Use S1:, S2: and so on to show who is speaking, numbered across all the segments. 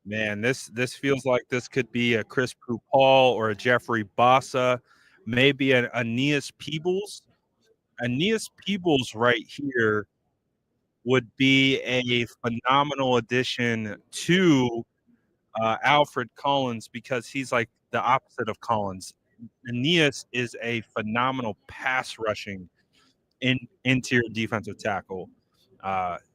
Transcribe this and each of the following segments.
S1: Man, this feels like this could be a Chris Paul or a Jeffrey Bossa, maybe an Aeneas Peebles. Aeneas Peebles right here would be a phenomenal addition to Alfred Collins because he's like the opposite of Collins. Aeneas is a phenomenal pass rushing interior defensive tackle.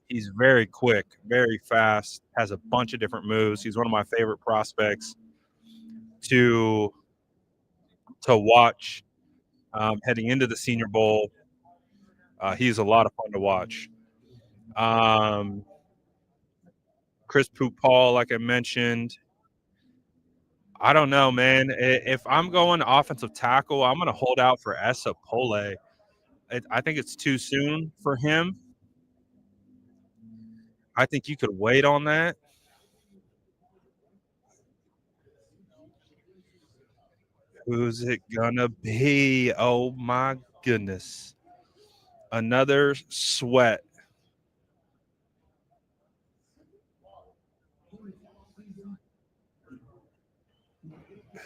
S1: He's very quick, very fast, has a bunch of different moves. He's one of my favorite prospects to watch heading into the Senior Bowl. He's a lot of fun to watch. Chris Paul, like I mentioned, I don't know, man. If I'm going offensive tackle, I'm going to hold out for Essa Pole. I think it's too soon for him. I think you could wait on that. Who's it gonna be? Oh my goodness. Another sweat.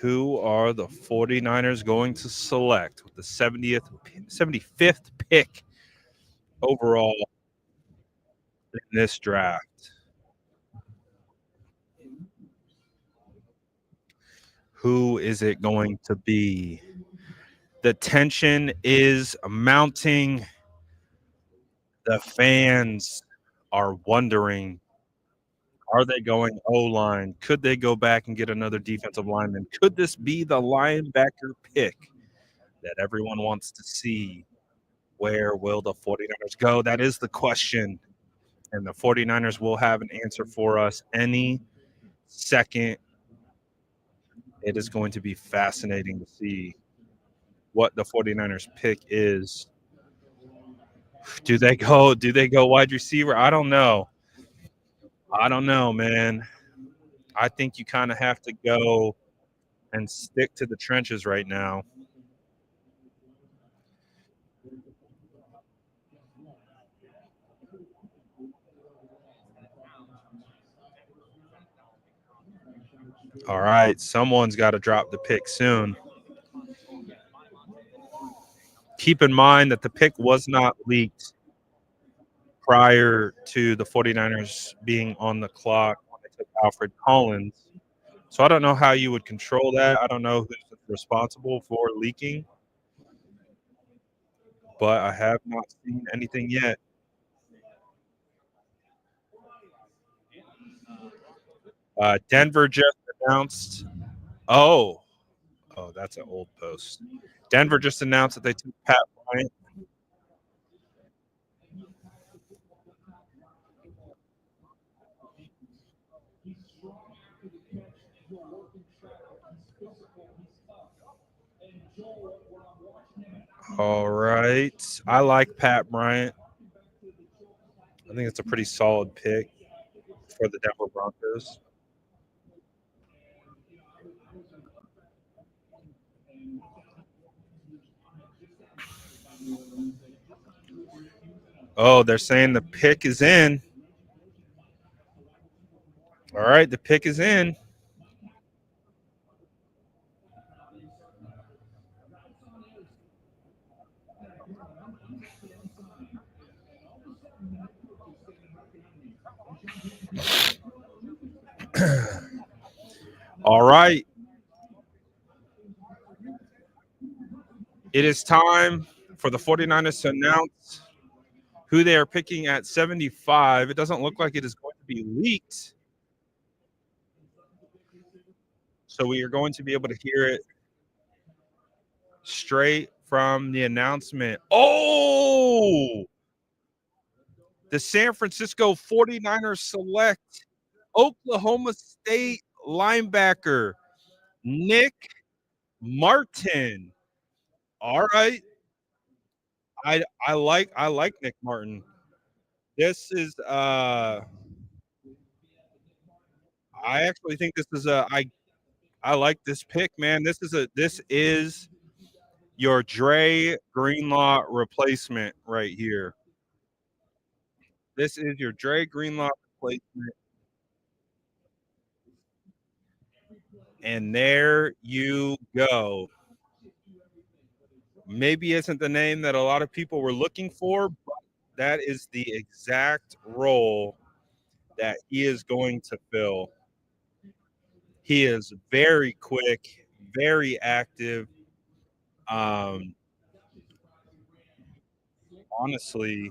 S1: Who are the 49ers going to select with the 75th pick overall in this draft? Who is it going to be? The tension is mounting. The fans are wondering, are they going O-line? Could they go back and get another defensive lineman? Could this be the linebacker pick that everyone wants to see? Where will the 49ers go? That is the question. And the 49ers will have an answer for us any second. It is going to be fascinating to see what the 49ers pick is. Do they go wide receiver? I don't know. Man. I think you kind of have to go and stick to the trenches right now. All right, someone's got to drop the pick soon. Keep in mind that the pick was not leaked prior to the 49ers being on the clock when they took Alfred Collins. So I don't know how you would control that. I don't know who's responsible for leaking, but I have not seen anything yet. Denver just announced. Oh, that's an old post. Denver just announced that they took Pat Bryant. All right. I like Pat Bryant. I think it's a pretty solid pick for the Denver Broncos. Oh, they're saying the pick is in. All right, the pick is in. All right. It is time for the 49ers to announce who they are picking at 75. It doesn't look like it is going to be leaked. So we are going to be able to hear it straight from the announcement. Oh, the San Francisco 49ers select Oklahoma State linebacker Nick Martin. All right. I like Nick Martin. This is I actually think this is I like this pick, man. This is your Dre Greenlaw replacement right here. This is your Dre Greenlaw replacement. And there you go. Maybe isn't the name that a lot of people were looking for, but that is the exact role that he is going to fill. He is very quick, very active. Um, honestly,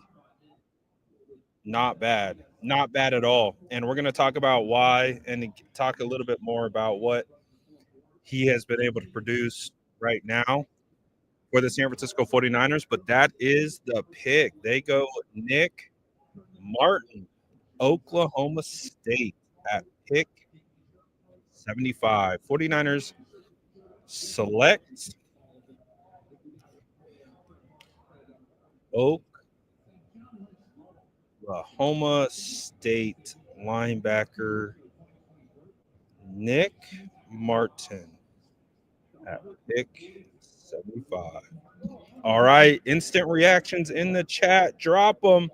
S1: not bad. Not bad at all. And we're going to talk about why and talk a little bit more about what he has been able to produce right now for the San Francisco 49ers. But that is the pick. They go Nick Martin, Oklahoma State at pick 75. 49ers select Oklahoma State linebacker Nick Martin at pick 75. All right, instant reactions in the chat. Drop them.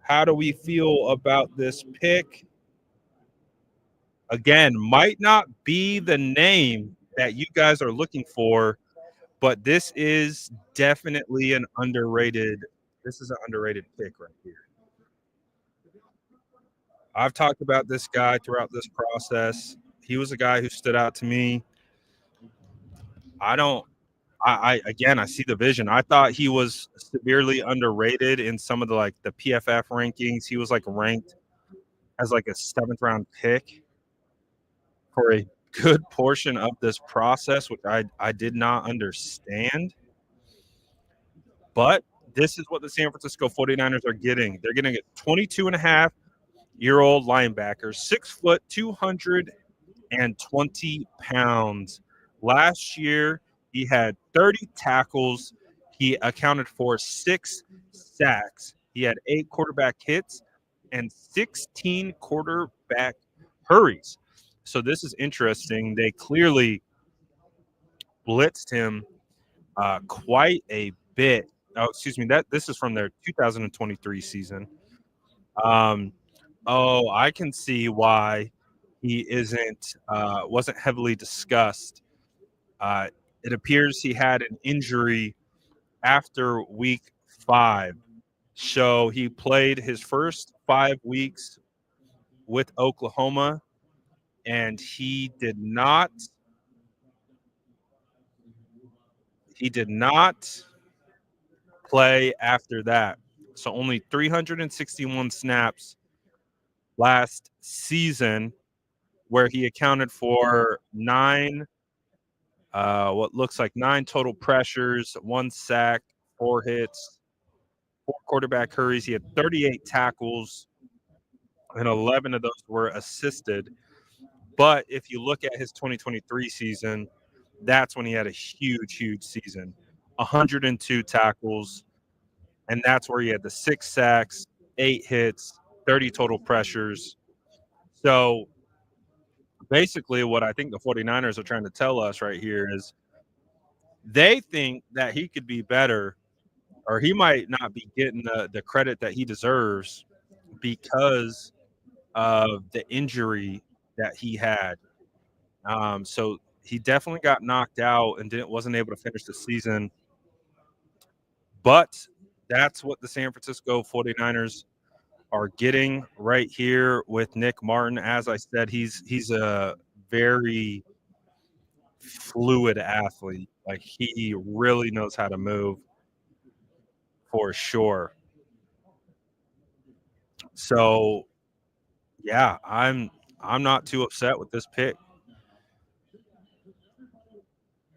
S1: How do we feel about this pick? Again, might not be the name that you guys are looking for, but this is definitely an underrated. This is an underrated pick right here. I've talked about this guy throughout this process. He was a guy who stood out to me. I again, I see the vision. I thought he was severely underrated in some of the PFF rankings. He was like ranked as like a 7th round pick for a good portion of this process, which I did not understand. But this is what the San Francisco 49ers are getting. They're getting a 22-and-a-half-year-old linebacker, 6 foot, 220 pounds. Last year, he had 30 tackles. He accounted for 6 sacks. He had 8 quarterback hits and 16 quarterback hurries. So this is interesting. They clearly blitzed him quite a bit. Oh, excuse me. This is from their 2023 season. I can see why he wasn't heavily discussed. It appears he had an injury after week 5. So he played his first 5 weeks with Oklahoma, and he did not play after that. So only 361 snaps last season, where he accounted for 9 what looks like 9 total pressures, 1 sack, 4 hits, 4 quarterback hurries. He had 38 tackles, and 11 of those were assisted. But if you look at his 2023 season, that's when he had a huge season. 102 tackles, and that's where he had the 6 sacks, 8 hits, 30 total pressures. So basically what I think the 49ers are trying to tell us right here is they think that he could be better, or he might not be getting the credit that he deserves because of the injury that he had. So he definitely got knocked out and wasn't able to finish the season. But that's what the San Francisco 49ers are getting right here with Nick Martin. As I said, he's a very fluid athlete. Like, he really knows how to move for sure. So yeah, I'm not too upset with this pick.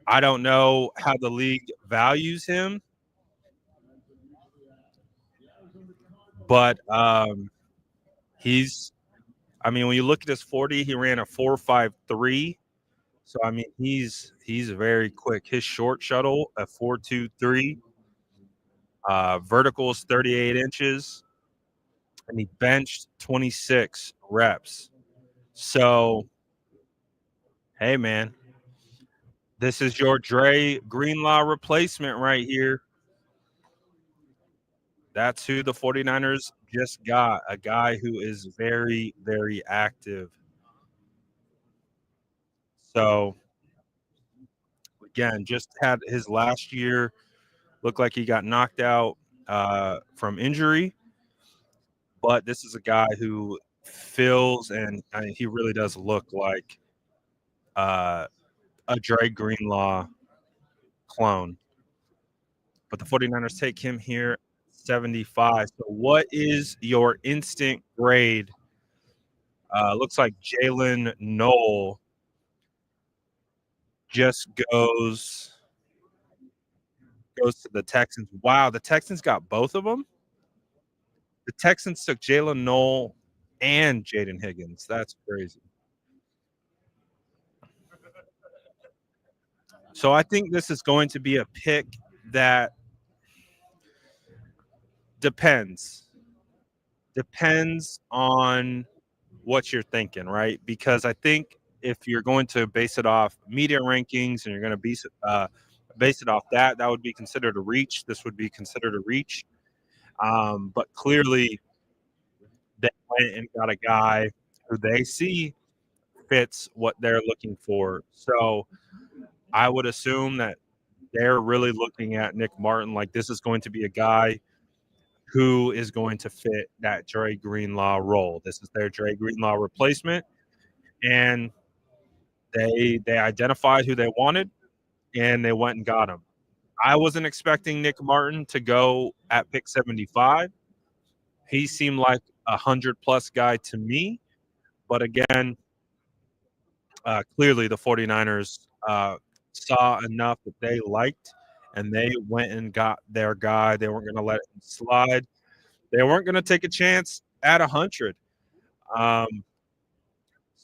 S1: I don't know how the league values him, but he's when you look at his 40, he ran a 4.53. So he's very quick. His short shuttle at 4.23, vertical is 38 inches, and he benched 26 reps. So, hey man, this is your Dre Greenlaw replacement right here. That's who the 49ers just got, a guy who is very active. So again, just had his last year. Looked like he got knocked out from injury, but this is a guy who feels and I mean, he really does look like uh, a Dre Greenlaw clone. But the 49ers take him here 75. So what is your instant grade? Looks like Jalen Knoll just goes to the Texans. Wow, the Texans got both of them. The Texans took Jalen Knoll and Jaden Higgins. That's crazy. So I think this is going to be a pick that depends. Depends on what you're thinking, right? Because I think if you're going to base it off media rankings and you're going to base it off that, that would be considered a reach. This would be considered a reach. But clearly, they went and got a guy who they see fits what they're looking for. So I would assume that they're really looking at Nick Martin like this is going to be a guy who is going to fit that Dre Greenlaw role. This is their Dre Greenlaw replacement, and they identified who they wanted, and they went and got him. I wasn't expecting Nick Martin to go at pick 75. He seemed like 100-plus guy to me, but again, clearly the 49ers saw enough that they liked, and they went and got their guy. They weren't going to let him slide. They weren't going to take a chance at 100. Um,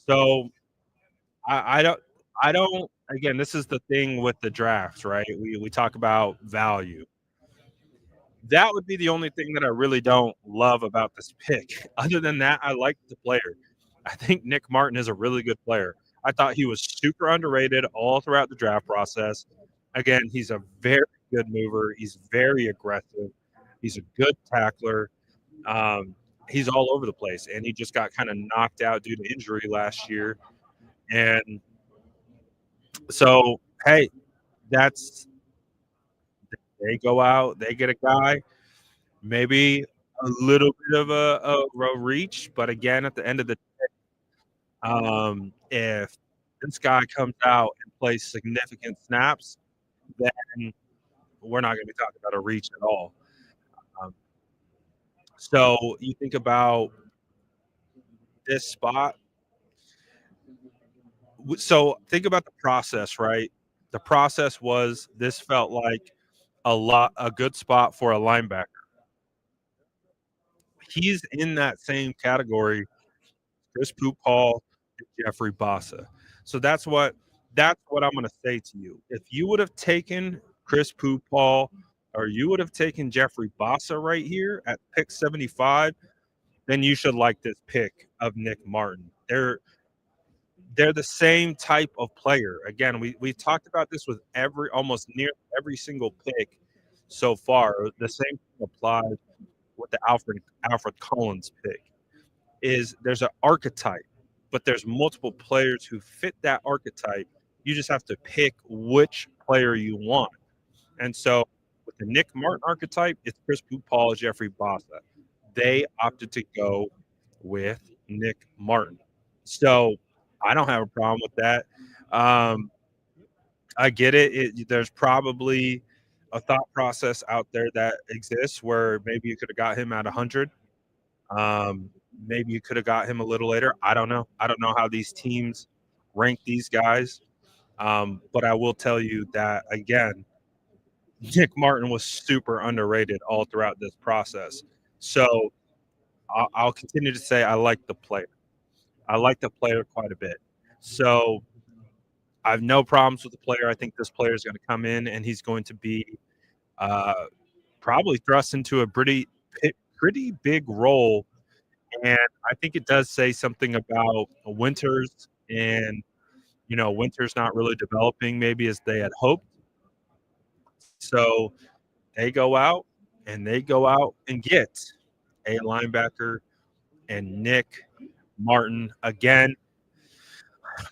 S1: so I don't. Again, this is the thing with the drafts, right? We talk about value. That would be the only thing that I really don't love about this pick. Other than that, I like the player. I think Nick Martin is a really good player. I thought he was super underrated all throughout the draft process. Again, he's a very good mover. He's very aggressive. He's a good tackler. Um, he's all over the place, and he just got kind of knocked out due to injury last year. And so, hey, that's they go out, they get a guy, maybe a little bit of a reach, but again, at the end of the if this guy comes out and plays significant snaps, then we're not going to be talking about a reach at all. Um, so you think about this spot. So think about the process, right? The process was this felt like a good spot for a linebacker. He's in that same category, Chris Paul, and Jeffrey Bassa. So that's what I'm going to say to you. If you would have taken Chris Paul or you would have taken Jeffrey Bassa right here at pick 75, then you should like this pick of Nick Martin. They're the same type of player. Again, we talked about this with almost near every single pick so far. The same thing applies with the Alfred Collins pick. Is there's an archetype, but there's multiple players who fit that archetype. You just have to pick which player you want. And so with the Nick Martin archetype, it's Chris Paul, Jeffrey Bassa. They opted to go with Nick Martin. So I don't have a problem with that. Um, I get it. There's probably a thought process out there that exists where maybe you could have got him at 100. Um, maybe you could have got him a little later. I don't know. I don't know how these teams rank these guys. But I will tell you that, again, Nick Martin was super underrated all throughout this process. So I'll continue to say I like the player. I like the player quite a bit. So I have no problems with the player. I think this player is going to come in and he's going to be uh, probably thrust into a pretty big role. And I think it does say something about Winters and, Winters not really developing maybe as they had hoped. So they go out and get a linebacker and Nick Martin. Again,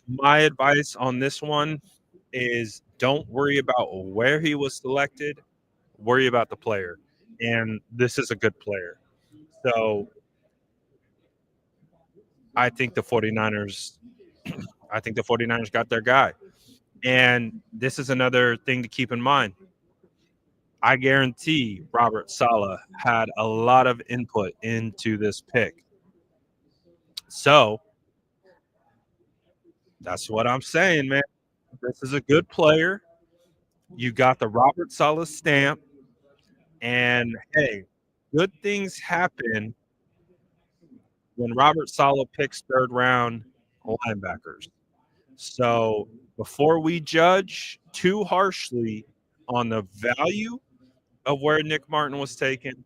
S1: My advice on this one is don't worry about where he was selected, worry about the player. And this is a good player. So I think the 49ers I think the 49ers got their guy. And this is another thing to keep in mind. I guarantee Robert Saleh had a lot of input into this pick. So that's what I'm saying, man. This is a good player. You got the Robert Saleh stamp. And hey, good things happen when Robert Saleh picks third round linebackers. So before we judge too harshly on the value of where Nick Martin was taken,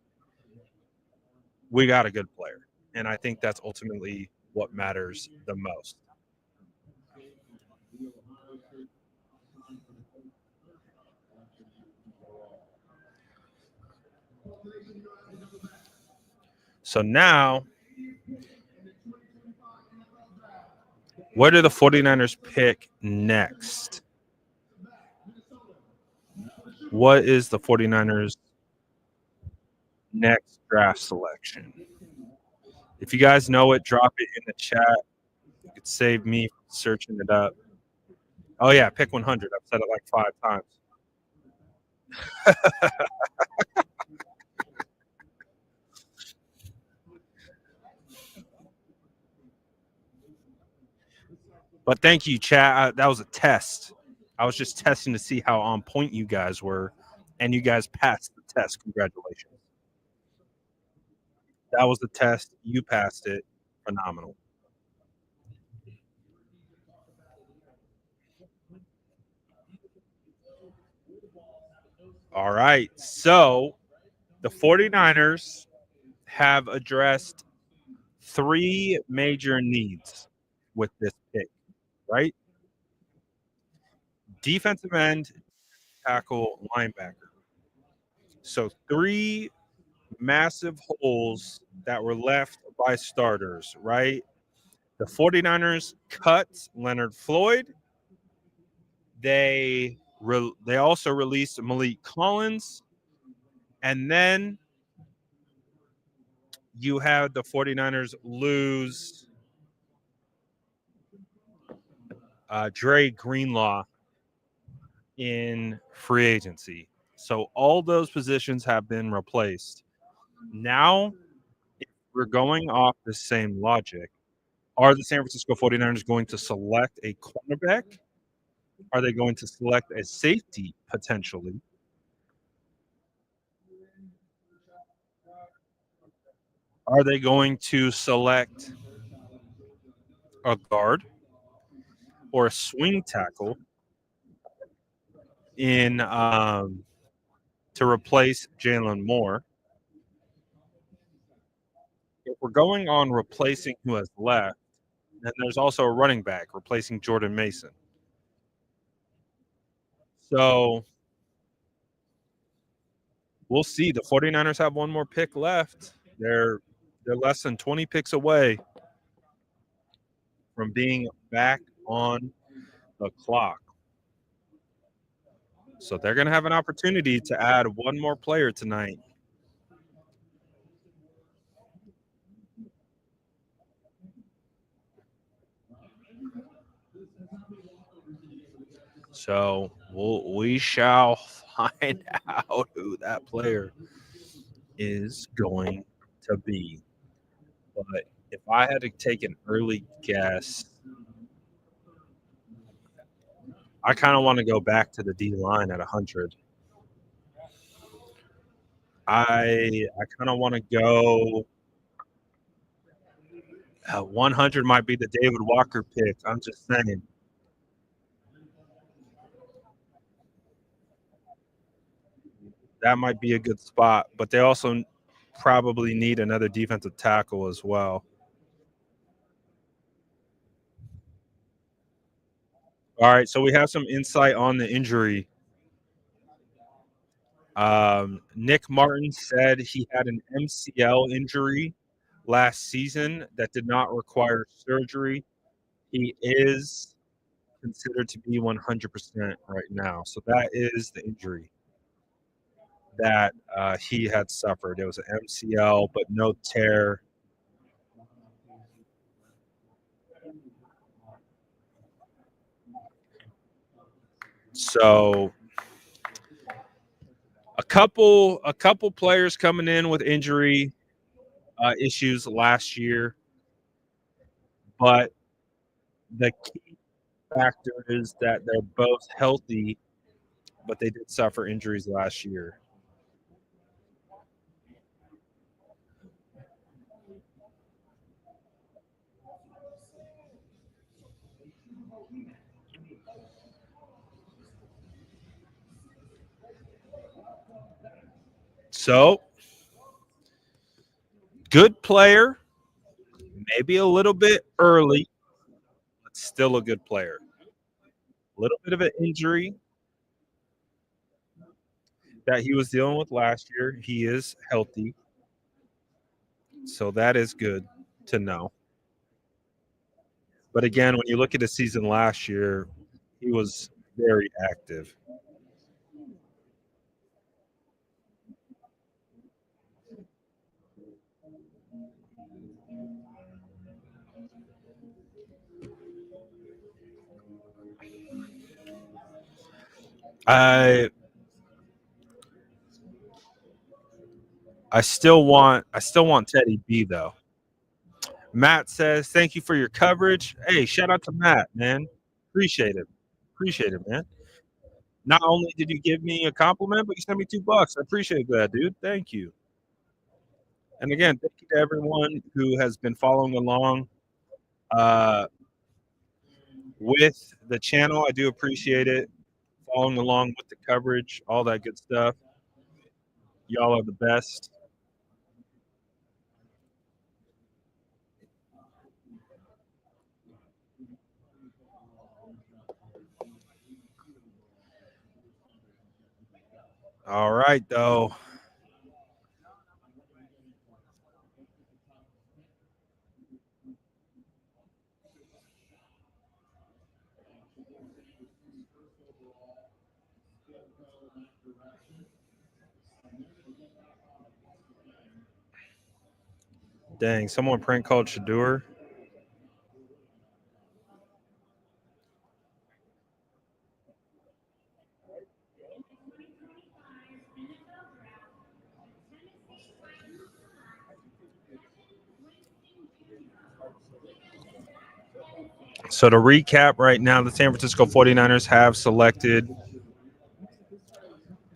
S1: we got a good player. And I think that's ultimately what matters the most. So now, where do the 49ers pick next? What is the 49ers' next draft selection? If you guys know it, drop it in the chat. You could save me from searching it up. Oh, yeah, pick 100. I've said it like 5 times. But thank you, chat. That was a test. I was just testing to see how on point you guys were, and you guys passed the test. Congratulations. That was the test. You passed it. Phenomenal. All right. So the 49ers have addressed three major needs with this pick, right? Defensive end, tackle, linebacker. So three massive holes that were left by starters, right? The 49ers cut Leonard Floyd. They also released Malik Collins. And then you had the 49ers lose Dre Greenlaw in free agency. So all those positions have been replaced. Now, if we're going off the same logic, are the San Francisco 49ers going to select a cornerback? Are they going to select a safety potentially? Are they going to select a guard or a swing tackle in to replace Jalen Moore? If we're going on replacing who has left, then there's also a running back replacing Jordan Mason. So we'll see. The 49ers have one more pick left. They're less than 20 picks away from being back on the clock. So they're going to have an opportunity to add one more player tonight. So we shall find out who that player is going to be. But if I had to take an early guess, I kind of want to go back to the D line at 100. I kind of want to go 100 might be the David Walker pick. I'm just saying. That might be a good spot, but they also probably need another defensive tackle as well. All right, so we have some insight on the injury. Nick Martin said he had an MCL injury last season that did not require surgery. He is considered to be 100% right now. So that is the injury that he had suffered. It was an MCL, but no tear. So a couple players coming in with injury issues last year, but the key factor is that they're both healthy, but they did suffer injuries last year. So good player, maybe a little bit early, but still a good player. A little bit of an injury that he was dealing with last year. He is healthy, so that is good to know. But again, when you look at the season last year, he was very active. I I still want Teddy B though. Matt says, "Thank you for your coverage." Hey, shout out to Matt, man. Appreciate it. Appreciate it, man. Not only did you give me a compliment, but you sent me $2. I appreciate that, dude. Thank you. And again, thank you to everyone who has been following along uh, with the channel. I do appreciate it. Following along with the coverage, all that good stuff. Y'all are the best. All right, though. Dang, someone prank called Shadur. So to recap right now, the San Francisco 49ers have selected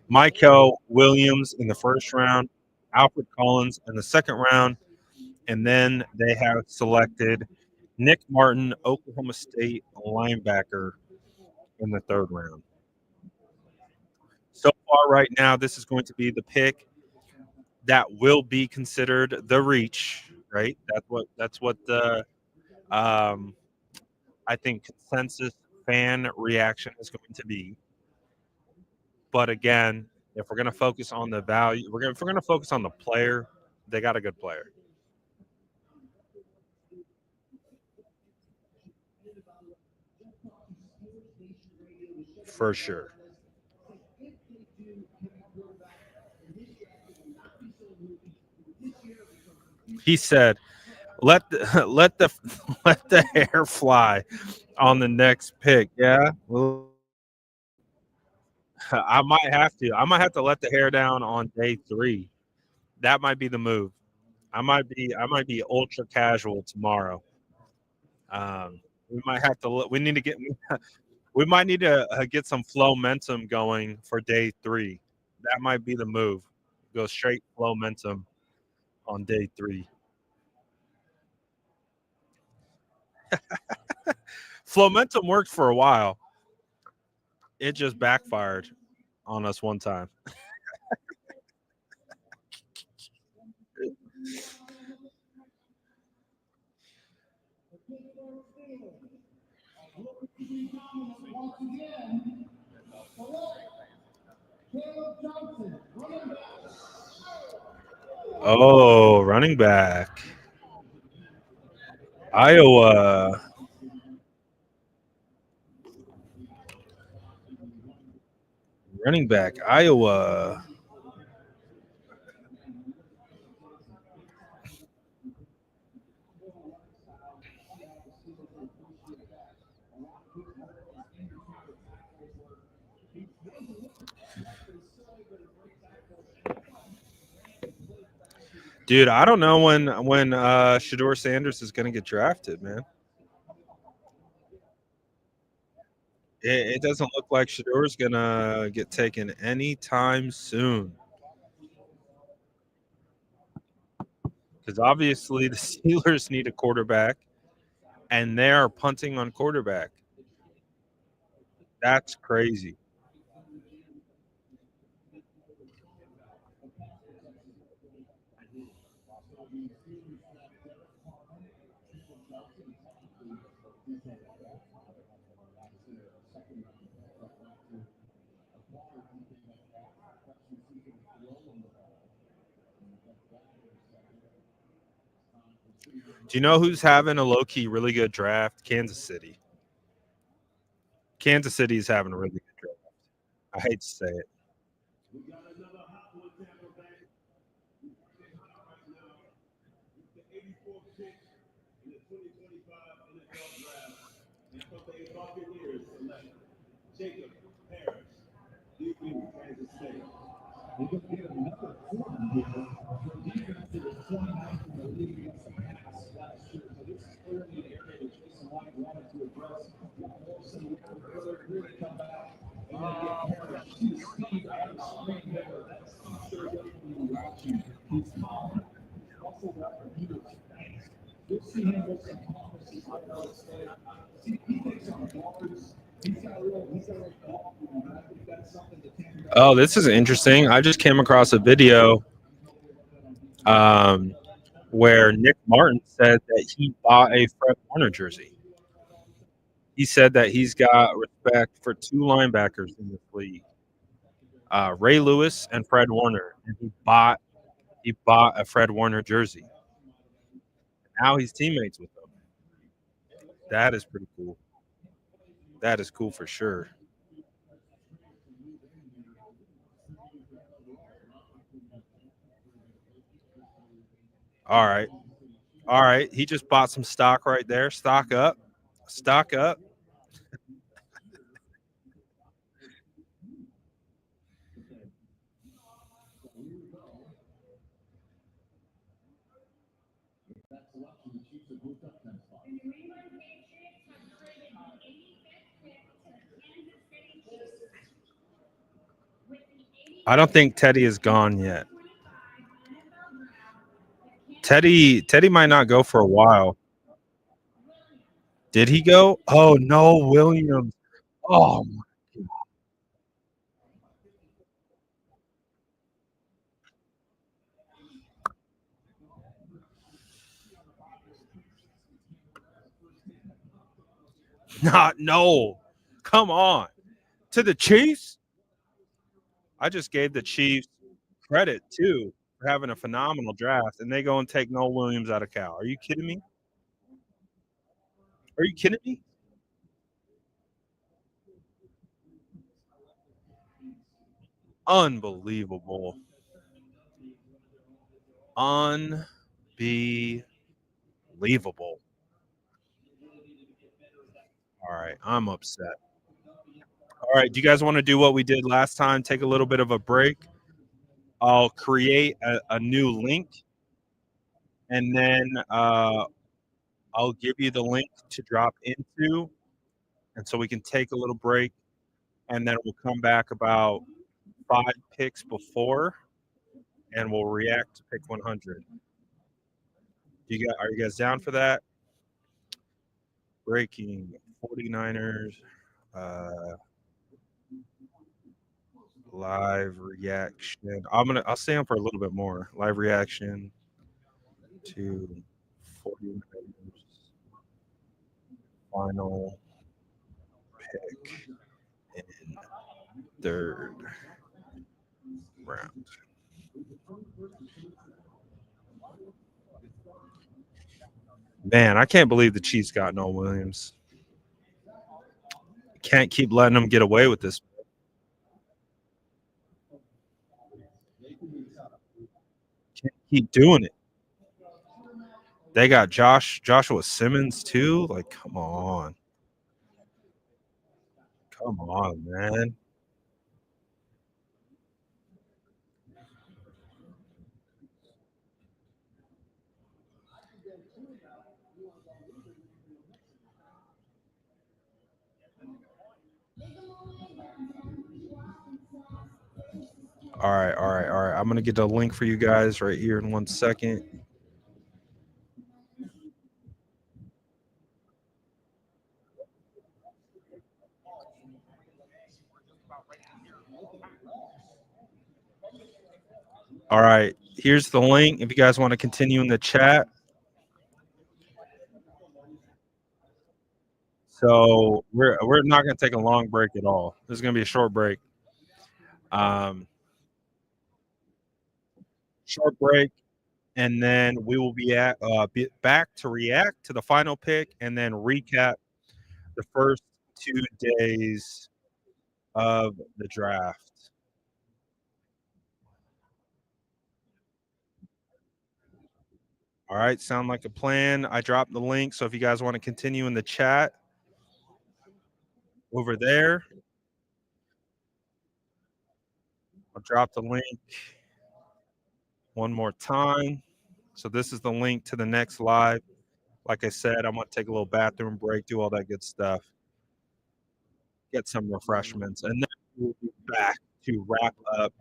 S1: Michael Williams in the first round, Alfred Collins in the second round, and then they have selected Nick Martin, Oklahoma State linebacker, in the third round. So far, right now, this is going to be the pick that will be considered the reach. Right? That's what the um, I think consensus fan reaction is going to be. But again, if we're going to focus on the value, if we're going to focus on the player, they got a good player for sure. He said, "Let the let the hair fly on the next pick." Yeah, well, I might have to. I might have to let the hair down on day 3. That might be the move. I might be ultra casual tomorrow. We might have to. We need to get. We might need to get some flow momentum going for day 3. That might be the move. Go straight flow momentum on day 3. Momentum worked for a while. It just backfired on us one time. Oh, running back. Iowa. Running back, Iowa. Dude, I don't know when Shador Sanders is going to get drafted, man. It doesn't look like Shador's going to get taken anytime soon. Because obviously the Steelers need a quarterback, and they are punting on quarterback. That's crazy. Do you know who's having a low-key really good draft? Kansas City. Kansas City is having a really good draft. I hate to say it. Oh, this is interesting. I just came across a video um, where Nick Martin said that he bought a Fred Warner jersey. He said that he's got respect for two linebackers in this league, Ray Lewis and Fred Warner, and he bought a Fred Warner jersey. Now he's teammates with them. That is pretty cool. That is cool for sure. All right. All right. He just bought some stock right there. Stock up. Stock up. I don't think Teddy is gone yet. Teddy might not go for a while. Did he go? Oh no, Williams. Oh not no. Come on. To the Chiefs? I just gave the Chiefs credit too for having a phenomenal draft, and they go and take Noel Williams out of Cal. Are you kidding me? Are you kidding me? Unbelievable. Unbelievable. All right, I'm upset. All right, do you guys want to do what we did last time? Take a little bit of a break. I'll create a new link, and then I'll give you the link to drop into, and so we can take a little break, and then we'll come back about 5 picks before, and we'll react to pick 100. Are you guys down for that? Breaking 49ers uh, live reaction. I'll stay on for a little bit more. Live reaction to 49ers final pick in third round. Man, I can't believe the Chiefs got Noel Williams. Can't keep letting them get away with this. keep doing it. They got Joshua Simmons too. Like, come on, man. All right. I'm gonna get the link for you guys right here in 1 second. All right, here's the link if you guys want to continue in the chat. So we're not going to take a long break at all. This is going to be a short break. Short break, and then we will be back to react to the final pick and then recap the first 2 days of the draft. All right, sound like a plan. I dropped the link, so if you guys want to continue in the chat over there, I'll drop the link one more time. So this is the link to the next live. Like I said, I'm going to take a little bathroom break, do all that good stuff, get some refreshments, and then we'll be back to wrap up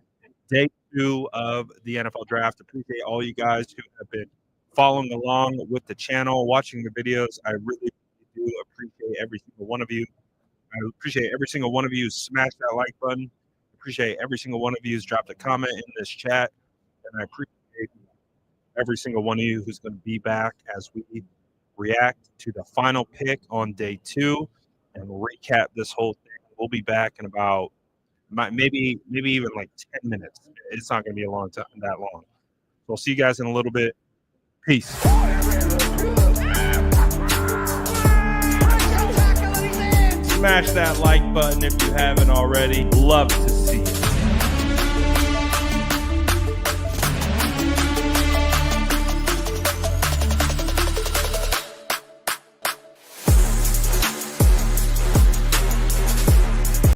S1: day 2 of the NFL draft. Appreciate all you guys who have been following along with the channel, watching the videos. I really do appreciate every single one of you. I appreciate every single one of you who's smashed that like button. Appreciate every single one of you who's dropped a comment in this chat. And I appreciate every single one of you who's going to be back as we react to the final pick on day 2 and recap this whole thing. We'll be back in about maybe even like 10 minutes. It's not going to be a long time, that long. So I'll see you guys in a little bit. Peace. Smash that like button if you haven't already. Love to